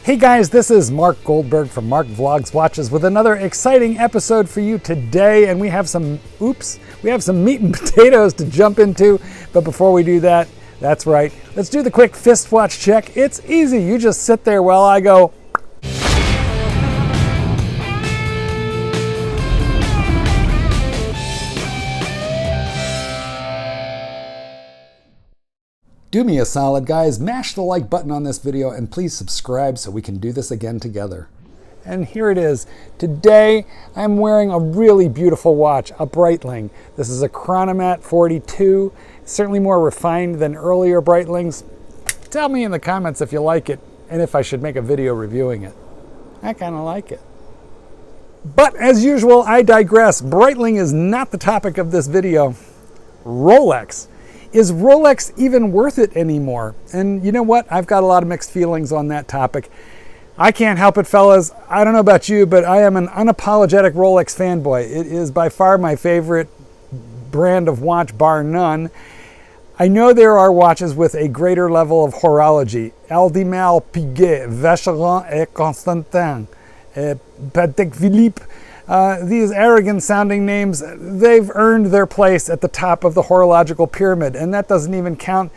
Hey guys, this is Mark Goldberg from Mark Vlogs Watches with another exciting episode for you today, and we have some meat and potatoes to jump into. But before we do that, that's right, let's do the quick fist watch check. It's easy. You just sit there while I go. Do me a solid, guys, mash the like button on this video and please subscribe so we can do this again together. And here it is. Today, I'm wearing a really beautiful watch, a Breitling. This is a Chronomat 42, certainly more refined than earlier Breitlings. Tell me in the comments if you like it and if I should make a video reviewing it. I kind of like it. But as usual, I digress. Breitling is not the topic of this video. Rolex. Is Rolex even worth it anymore? And you know what? I've got a lot of mixed feelings on that topic. I can't help it, fellas. I don't know about you, but I am an unapologetic Rolex fanboy. It is by far my favorite brand of watch, bar none. I know there are watches with a greater level of horology. Aldemar, Piguet, Vacheron et Constantin, Patek Philippe. These arrogant sounding names, they've earned their place at the top of the horological pyramid. And that doesn't even count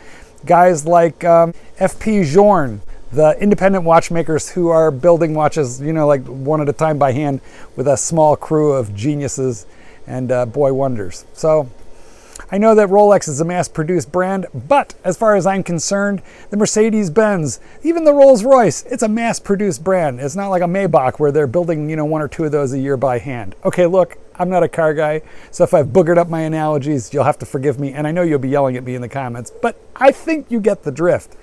guys like F.P. Journe, the independent watchmakers who are building watches, you know, like one at a time by hand with a small crew of geniuses and boy wonders. So I know that Rolex is a mass-produced brand, but as far as I'm concerned, the Mercedes-Benz, even the Rolls-Royce, it's a mass-produced brand. It's not like a Maybach where they're building, you know, one or two of those a year by hand. Okay, look, I'm not a car guy, so if I've boogered up my analogies, you'll have to forgive me, and I know you'll be yelling at me in the comments, but I think you get the drift.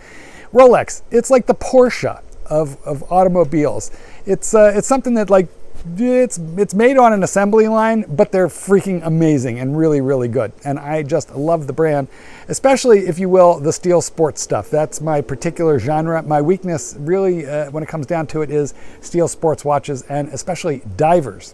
Rolex, it's like the Porsche of automobiles. It's something that, like, it's made on an assembly line, but they're freaking amazing and really, really good. And I just love the brand, especially, if you will, the steel sports stuff. That's my particular genre. My weakness, really, when it comes down to it, is steel sports watches and especially divers.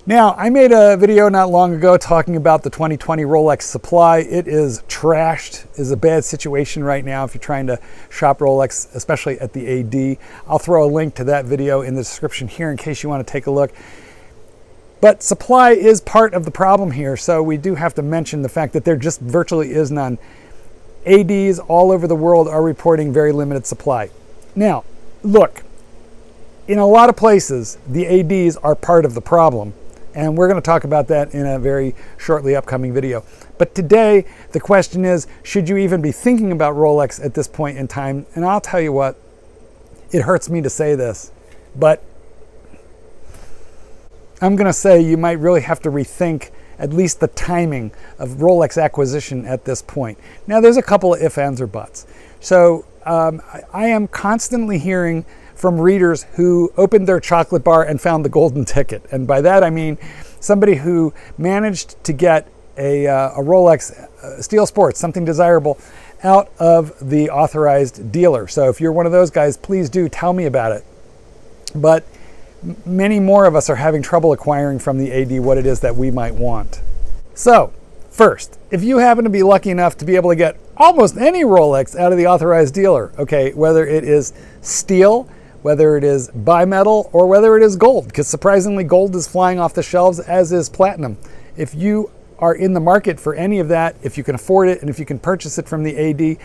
Now, I made a video not long ago talking about the 2020 Rolex supply. It is trashed. It is a bad situation right now if you're trying to shop Rolex, especially at the AD. I'll throw a link to that video in the description here in case you want to take a look. But supply is part of the problem here, so we do have to mention the fact that there just virtually is none. ADs all over the world are reporting very limited supply. Now, look, in a lot of places, the ADs are part of the problem. And we're going to talk about that in a very shortly upcoming video. But today, the question is, should you even be thinking about Rolex at this point in time? And I'll tell you what, it hurts me to say this, but I'm going to say you might really have to rethink at least the timing of Rolex acquisition at this point. Now, there's a couple of ifs, ands, or buts. So I am constantly hearing from readers who opened their chocolate bar and found the golden ticket. And by that I mean somebody who managed to get a Rolex Steel Sports, something desirable, out of the authorized dealer. So if you're one of those guys, please do tell me about it. But many more of us are having trouble acquiring from the AD what it is that we might want. So first, if you happen to be lucky enough to be able to get almost any Rolex out of the authorized dealer, okay, whether it is steel, whether it is bimetal, or whether it is gold, because surprisingly gold is flying off the shelves, as is platinum. If you are in the market for any of that, if you can afford it and if you can purchase it from the AD,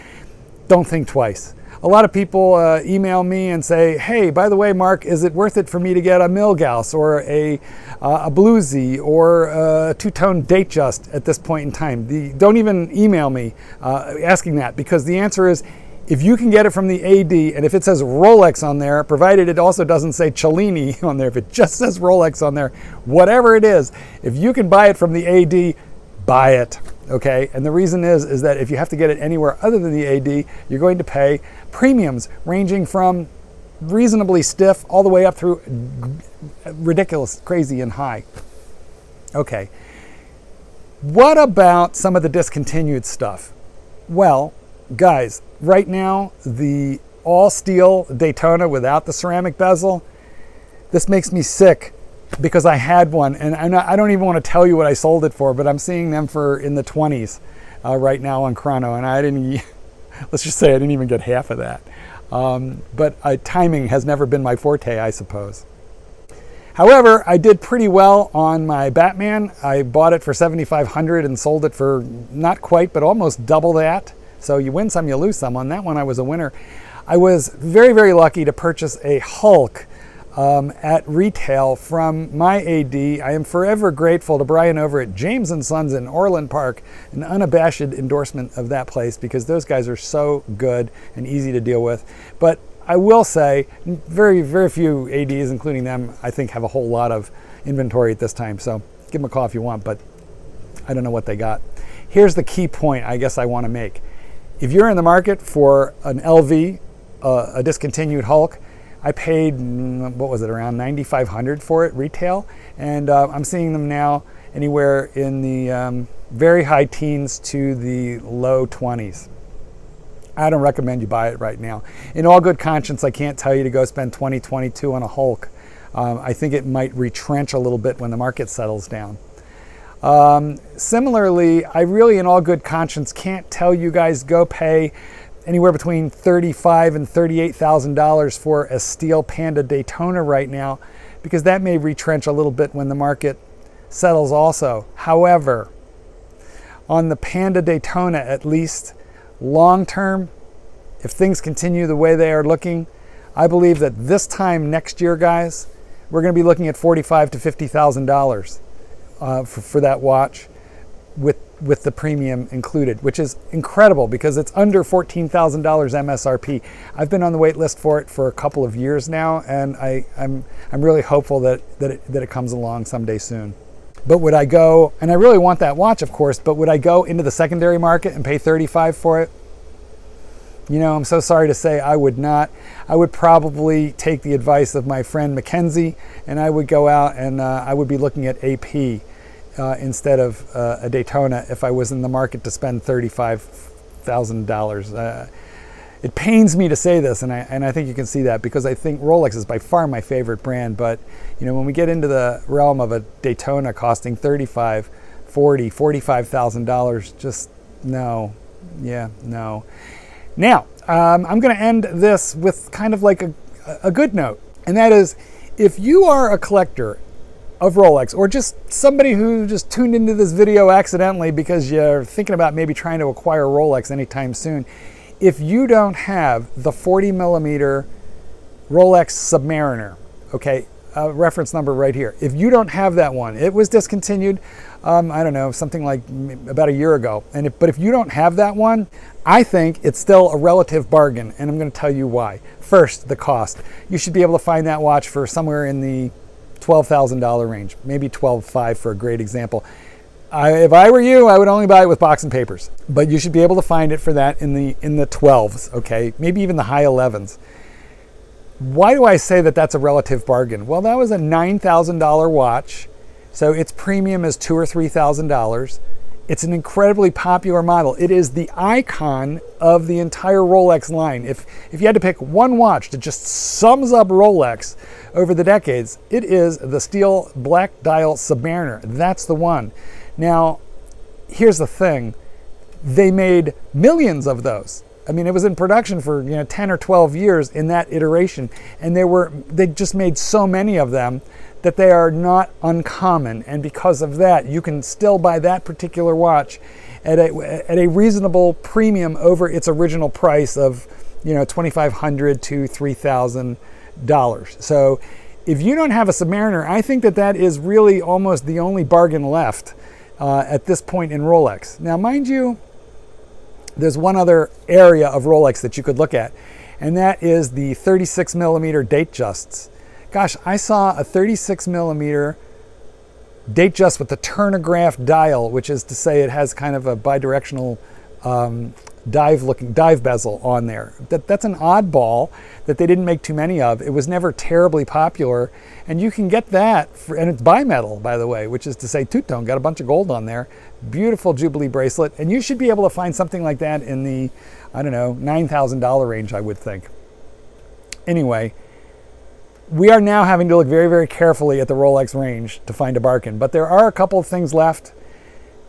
don't think twice. A lot of people email me and say, hey, by the way, Mark, is it worth it for me to get a Milgauss or a Bluesy or a two-tone Datejust at this point in time? Don't even email me asking that, because the answer is, if you can get it from the AD, and if it says Rolex on there, provided it also doesn't say Cellini on there, if it just says Rolex on there, whatever it is, if you can buy it from the AD, buy it, okay? And the reason is that if you have to get it anywhere other than the AD, you're going to pay premiums ranging from reasonably stiff all the way up through ridiculous, crazy, and high. Okay. What about some of the discontinued stuff? Well, guys, right now, the all-steel Daytona without the ceramic bezel, this makes me sick because I had one, and I don't even want to tell you what I sold it for, but I'm seeing them for in the 20s right now on Chrono, and I didn't, let's just say I didn't even get half of that. But timing has never been my forte, I suppose. However, I did pretty well on my Batman. I bought it for $7,500 and sold it for not quite, but almost double that. So you win some, you lose some. On that one, I was a winner. I was very, very lucky to purchase a Hulk at retail from my AD. I am forever grateful to Brian over at James & Sons in Orland Park, an unabashed endorsement of that place, because those guys are so good and easy to deal with. But I will say, very, very few ADs, including them, I think have a whole lot of inventory at this time. So give them a call if you want, but I don't know what they got. Here's the key point I guess I want to make. If you're in the market for an LV, a discontinued Hulk, I paid, what was it, around $9,500 for it retail, and I'm seeing them now anywhere in the very high teens to the low 20s. I don't recommend you buy it right now. In all good conscience, I can't tell you to go spend $20, $22 on a Hulk. I think it might retrench a little bit when the market settles down. Similarly, I really, in all good conscience, can't tell you guys go pay anywhere between $35,000 and $38,000 for a steel Panda Daytona right now, because that may retrench a little bit when the market settles also. However, on the Panda Daytona, at least long term, if things continue the way they are looking, I believe that this time next year, guys, we're going to be looking at $45,000 to $50,000 for that watch with the premium included, which is incredible because it's under $14,000 MSRP. I've been on the wait list for it for a couple of years now, and I'm really hopeful that it comes along someday soon. But would I go, and I really want that watch, of course, but would I go into the secondary market and pay $35,000 for it? You know, I'm so sorry to say I would not. I would probably take the advice of my friend Mackenzie, and I would go out and I would be looking at AP instead of a Daytona if I was in the market to spend $35,000. It pains me to say this, and I think you can see that, because I think Rolex is by far my favorite brand. But you know, when we get into the realm of a Daytona costing $35,000, $40,000, $45,000, just no, yeah, no. Now, I'm going to end this with kind of like a good note, and that is, if you are a collector of Rolex, or just somebody who just tuned into this video accidentally because you're thinking about maybe trying to acquire a Rolex anytime soon, if you don't have the 40 millimeter Rolex Submariner, okay, reference number right here. If you don't have that one, it was discontinued, I don't know, something like about a year ago. But if you don't have that one, I think it's still a relative bargain, and I'm going to tell you why. First, the cost. You should be able to find that watch for somewhere in the $12,000 range, maybe $12,500 for a great example. If I were you, I would only buy it with box and papers, but you should be able to find it for that in the 12s, okay, maybe even the high 11s. Why do I say that that's a relative bargain? Well, that was a $9,000 watch, so its premium is $2,000 or $3,000. It's an incredibly popular model. It is the icon of the entire Rolex line. If you had to pick one watch that just sums up Rolex over the decades, it is the steel black dial Submariner. That's the one. Now, here's the thing. They made millions of those. I mean, it was in production for 10 or 12 years in that iteration, and they just made so many of them that they are not uncommon. And because of that, you can still buy that particular watch at a reasonable premium over its original price of $2,500 to $3,000. So if you don't have a Submariner, I think that is really almost the only bargain left at this point in Rolex. Now, mind you, there's one other area of Rolex that you could look at, and that is the 36 millimeter Datejusts. Gosh, I saw a 36 millimeter Datejust with the turnograph dial, which is to say it has kind of a bidirectional dive bezel on there. That's an oddball that they didn't make too many of. It was never terribly popular, and you can get that and it's bimetal, by the way, which is to say two-tone, got a bunch of gold on there. Beautiful Jubilee bracelet, and you should be able to find something like that in the, I don't know, $9,000 range, I would think. Anyway, we are now having to look very, very carefully at the Rolex range to find a bargain, but there are a couple of things left.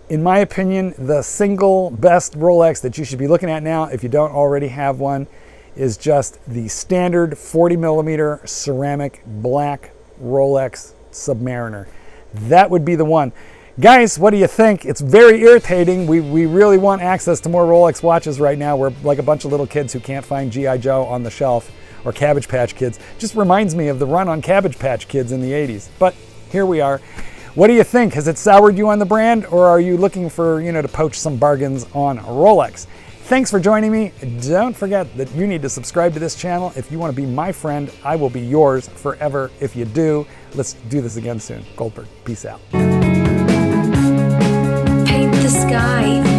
In my opinion, the single best Rolex that you should be looking at now, if you don't already have one, is just the standard 40 millimeter ceramic black Rolex Submariner. That would be the one. Guys, what do you think? It's very irritating. We really want access to more Rolex watches right now. We're like a bunch of little kids who can't find G.I. Joe on the shelf, or Cabbage Patch Kids. Just reminds me of the run on Cabbage Patch Kids in the 80s. But here we are. What do you think? Has it soured you on the brand, or are you looking for, to poach some bargains on Rolex? Thanks for joining me. Don't forget that you need to subscribe to this channel. If you want to be my friend, I will be yours forever if you do. Let's do this again soon. Goldberg, peace out. Paint the sky.